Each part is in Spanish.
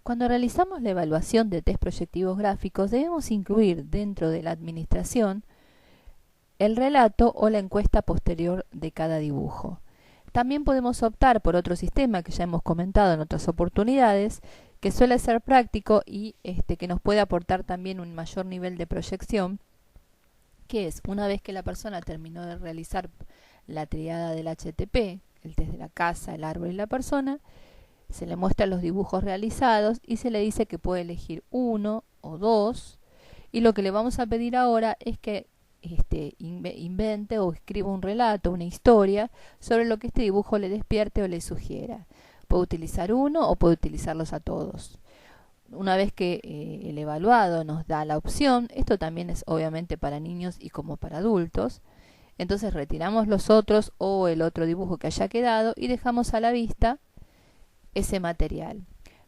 Cuando realizamos la evaluación de test proyectivos gráficos, debemos incluir dentro de la administración el relato o la encuesta posterior de cada dibujo. También podemos optar por otro sistema que ya hemos comentado en otras oportunidades, que suele ser práctico y que nos puede aportar también un mayor nivel de proyección, que es una vez que la persona terminó de realizar la triada del HTP, el test de la casa, el árbol y la persona, se le muestran los dibujos realizados y se le dice que puede elegir uno o dos, y lo que le vamos a pedir ahora es que invente o escriba un relato, una historia sobre lo que este dibujo le despierte o le sugiera. Puede utilizar uno o puede utilizarlos a todos. Una vez que el evaluado nos da la opción, esto también es obviamente para niños y como para adultos, entonces retiramos los otros o el otro dibujo que haya quedado y dejamos a la vista ese material.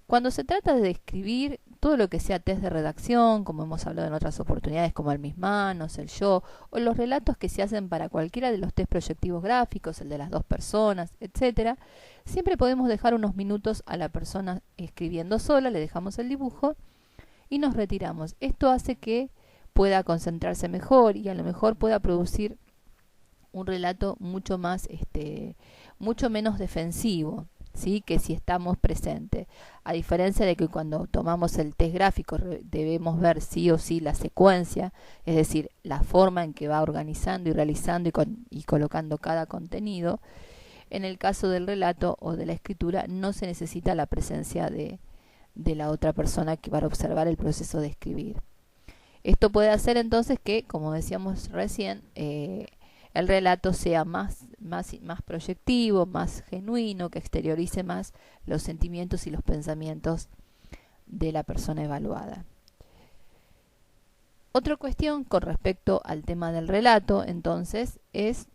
Cuando se trata de escribir todo lo que sea test de redacción, como hemos hablado en otras oportunidades, como el mis manos, el yo, o los relatos que se hacen para cualquiera de los test proyectivos gráficos, el de las dos personas, etcétera, siempre podemos dejar unos minutos a la persona escribiendo sola, le dejamos el dibujo y nos retiramos. Esto hace que pueda concentrarse mejor y a lo mejor pueda producir un relato mucho menos defensivo, ¿sí? Que si estamos presentes, a diferencia de que cuando tomamos el test gráfico debemos ver sí o sí la secuencia, es decir, la forma en que va organizando y realizando y colocando cada contenido. En el caso del relato o de la escritura no se necesita la presencia de la otra persona que va a observar el proceso de escribir. Esto puede hacer entonces que, como decíamos recién, el relato sea más proyectivo, más genuino, que exteriorice más los sentimientos y los pensamientos de la persona evaluada. Otra cuestión con respecto al tema del relato, entonces, es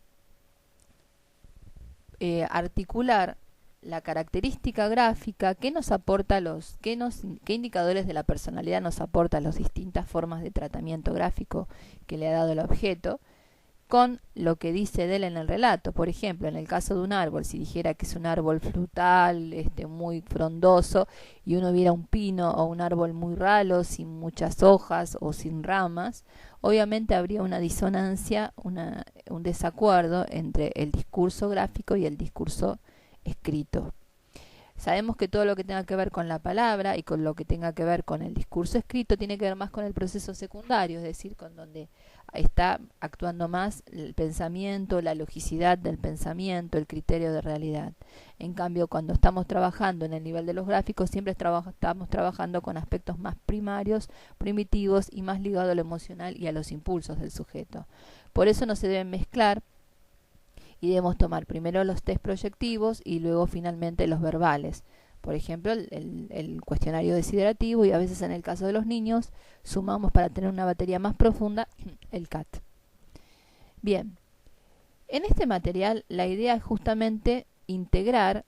articular la característica gráfica que nos aporta qué indicadores de la personalidad nos aporta las distintas formas de tratamiento gráfico que le ha dado el objeto, con lo que dice de él en el relato. Por ejemplo, en el caso de un árbol, si dijera que es un árbol frutal, muy frondoso, y uno viera un pino o un árbol muy ralo, sin muchas hojas o sin ramas, obviamente habría una disonancia, un desacuerdo entre el discurso gráfico y el discurso escrito. Sabemos que todo lo que tenga que ver con la palabra y con lo que tenga que ver con el discurso escrito tiene que ver más con el proceso secundario, es decir, con donde está actuando más el pensamiento, la logicidad del pensamiento, el criterio de realidad. En cambio, cuando estamos trabajando en el nivel de los gráficos, siempre estamos trabajando con aspectos más primarios, primitivos y más ligados a lo emocional y a los impulsos del sujeto. Por eso no se deben mezclar y debemos tomar primero los test proyectivos y luego finalmente los verbales. Por ejemplo, el cuestionario desiderativo, y a veces en el caso de los niños sumamos para tener una batería más profunda el CAT. Bien, en este material la idea es justamente integrar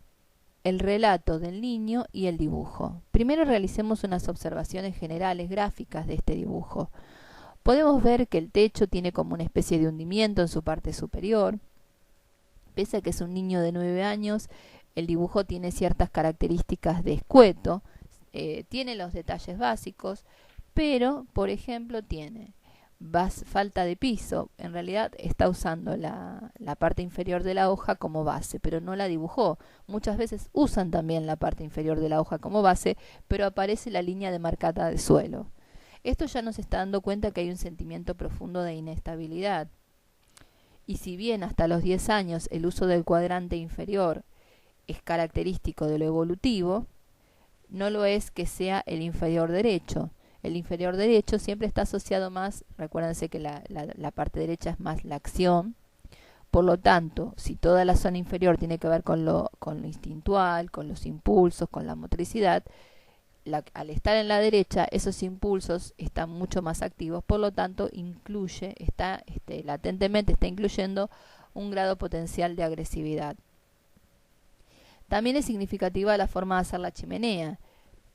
el relato del niño y el dibujo. Primero realicemos unas observaciones generales gráficas de este dibujo. Podemos ver que el techo tiene como una especie de hundimiento en su parte superior. Pese a que es un niño de 9 años, el dibujo tiene ciertas características de escueto, tiene los detalles básicos, pero, por ejemplo, tiene falta de piso. En realidad está usando la parte inferior de la hoja como base, pero no la dibujó. Muchas veces usan también la parte inferior de la hoja como base, pero aparece la línea demarcada de suelo. Esto ya nos está dando cuenta que hay un sentimiento profundo de inestabilidad. Y si bien hasta los 10 años el uso del cuadrante inferior es característico de lo evolutivo, no lo es que sea el inferior derecho. El inferior derecho siempre está asociado más, recuérdense que la parte derecha es más la acción, por lo tanto, si toda la zona inferior tiene que ver con lo instintual, con los impulsos, con la motricidad, al estar en la derecha, esos impulsos están mucho más activos, por lo tanto, latentemente está incluyendo un grado potencial de agresividad. También es significativa la forma de hacer la chimenea,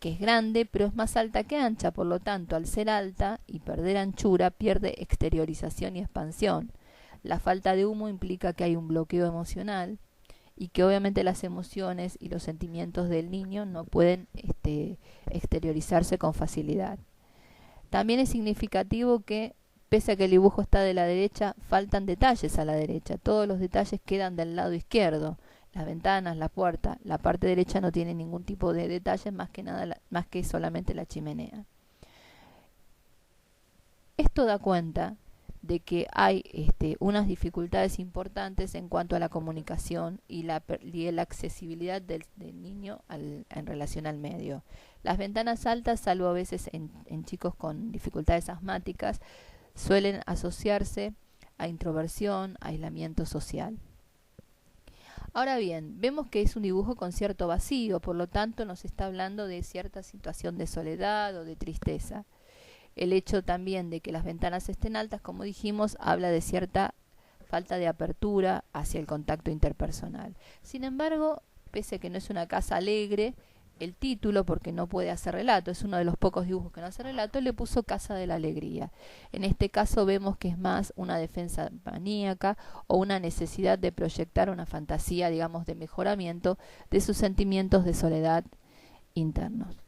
que es grande, pero es más alta que ancha, por lo tanto, al ser alta y perder anchura, pierde exteriorización y expansión. La falta de humo implica que hay un bloqueo emocional y que obviamente las emociones y los sentimientos del niño no pueden exteriorizarse con facilidad. También es significativo que, pese a que el dibujo está de la derecha, faltan detalles a la derecha. Todos los detalles quedan del lado izquierdo. Las ventanas, la puerta, la parte derecha no tiene ningún tipo de detalles, más que nada, más que solamente la chimenea. Esto da cuenta de que hay unas dificultades importantes en cuanto a la comunicación y la accesibilidad del niño en relación al medio. Las ventanas altas, salvo a veces en chicos con dificultades asmáticas, suelen asociarse a introversión, aislamiento social. Ahora bien, vemos que es un dibujo con cierto vacío, por lo tanto nos está hablando de cierta situación de soledad o de tristeza. El hecho también de que las ventanas estén altas, como dijimos, habla de cierta falta de apertura hacia el contacto interpersonal. Sin embargo, pese a que no es una casa alegre, el título, porque no puede hacer relato, es uno de los pocos dibujos que no hace relato, le puso Casa de la Alegría. En este caso vemos que es más una defensa maníaca o una necesidad de proyectar una fantasía, digamos, de mejoramiento de sus sentimientos de soledad internos.